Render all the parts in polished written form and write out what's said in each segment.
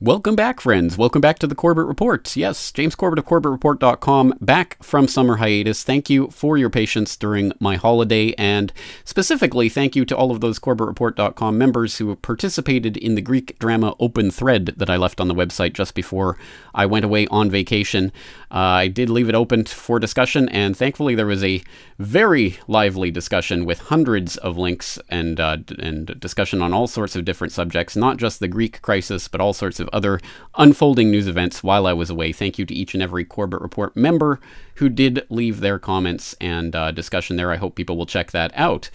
Welcome back, friends. Welcome back to the Corbett Report. Yes, James Corbett of CorbettReport.com, back from summer hiatus. Thank you for your patience during my holiday, and specifically thank you to all of those CorbettReport.com members who participated in the Greek drama open thread that I left on the website just before I went away on vacation. I did leave it open for discussion, and thankfully there was a very lively discussion with hundreds of links and discussion on all sorts of different subjects, not just the Greek crisis, but all sorts of other unfolding news events while I was away. Thank you to each and every Corbett Report member who did leave their comments and discussion there. I hope people will check that out.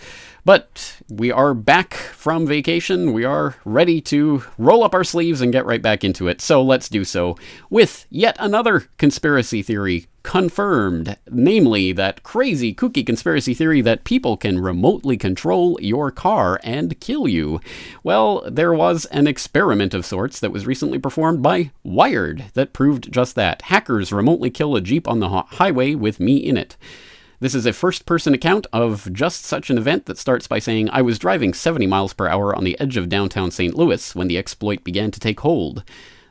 But we are back from vacation. We are ready to roll up our sleeves and get right back into it. So let's do so with yet another conspiracy theory confirmed, namely that crazy, kooky conspiracy theory that people can remotely control your car and kill you. Well, there was an experiment of sorts that was recently performed by Wired that proved just that. Hackers remotely kill a Jeep on the highway with me in it. This is a first-person account of just such an event that starts by saying, "I was driving 70 miles per hour on the edge of downtown St. Louis when the exploit began to take hold.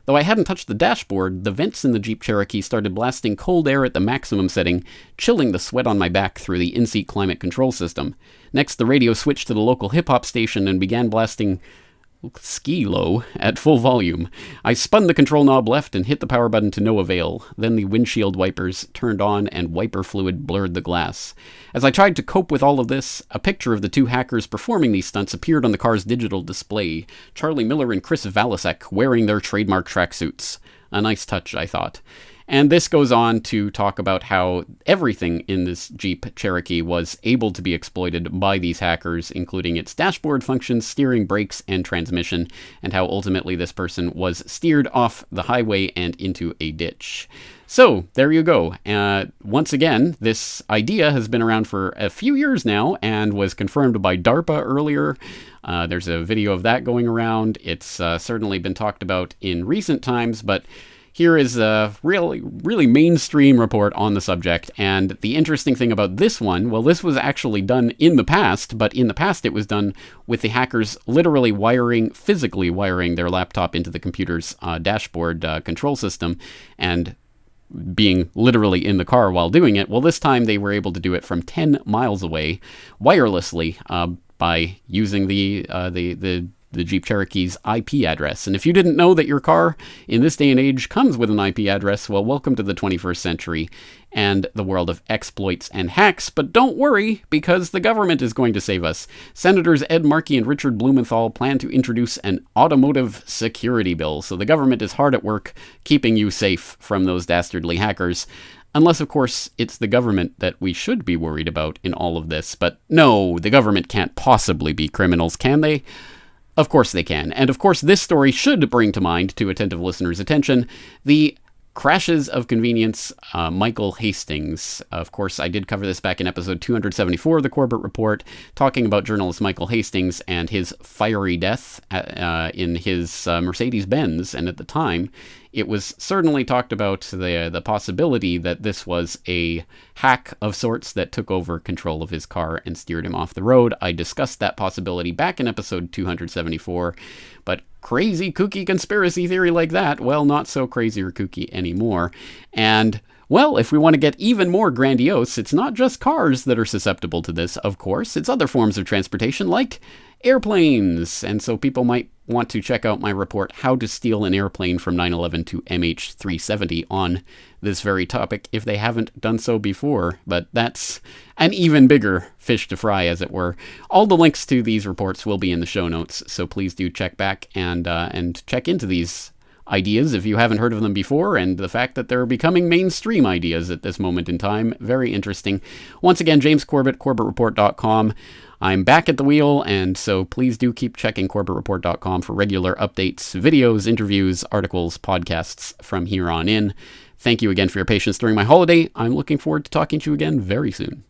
Though I hadn't touched the dashboard, the vents in the Jeep Cherokee started blasting cold air at the maximum setting, chilling the sweat on my back through the in-seat climate control system. Next, the radio switched to the local hip-hop station and began blasting Ski Low at full volume. I spun the control knob left and hit the power button to no avail. Then the windshield wipers turned on and wiper fluid blurred the glass. As I tried to cope with all of this, a picture of the two hackers performing these stunts appeared on the car's digital display. Charlie Miller and Chris Valasek wearing their trademark tracksuits. A nice touch, I thought." And this goes on to talk about how everything in this Jeep Cherokee was able to be exploited by these hackers, including its dashboard functions, steering, brakes, and transmission, and how ultimately this person was steered off the highway and into a ditch. So, there you go. Once again, this idea has been around for a few years now and was confirmed by DARPA earlier. There's a video of that going around. It's certainly been talked about in recent times, but here is a really mainstream report on the subject, and the interesting thing about this one, well, this was actually done in the past, but in the past it was done with the hackers literally physically wiring their laptop into the computer's dashboard control system, and being literally in the car while doing it. Well, this time they were able to do it from 10 miles away, wirelessly, by using the Jeep Cherokee's IP address. And if you didn't know that your car in this day and age comes with an IP address, well, welcome to the 21st century and the world of exploits and hacks. But don't worry, because the government is going to save us. Senators Ed Markey and Richard Blumenthal plan to introduce an automotive security bill. So the government is hard at work keeping you safe from those dastardly hackers. Unless, of course, it's the government that we should be worried about in all of this. But no, the government can't possibly be criminals, can they? Of course they can. And of course this story should bring to mind, to attentive listeners' attention, the crashes of convenience, Michael Hastings. Of course, I did cover this back in episode 274 of the Corbett Report, talking about journalist Michael Hastings and his fiery death in his Mercedes-Benz. And at the time, it was certainly talked about the possibility that this was a hack of sorts that took over control of his car and steered him off the road. I discussed that possibility back in episode 274, but crazy, kooky conspiracy theory like that, well, not so crazy or kooky anymore. And, well, if we want to get even more grandiose, it's not just cars that are susceptible to this, of course. It's other forms of transportation, like airplanes. And so people might want to check out my report, How to Steal an Airplane from 9/11 to MH370, on this very topic, if they haven't done so before. But that's an even bigger fish to fry, as it were. All the links to these reports will be in the show notes, so please do check back and check into these ideas if you haven't heard of them before, and the fact that they're becoming mainstream ideas at this moment in time. Very interesting. Once again, James Corbett, CorbettReport.com. I'm back at the wheel, and so please do keep checking CorbettReport.com for regular updates, videos, interviews, articles, podcasts from here on in. Thank you again for your patience during my holiday. I'm looking forward to talking to you again very soon.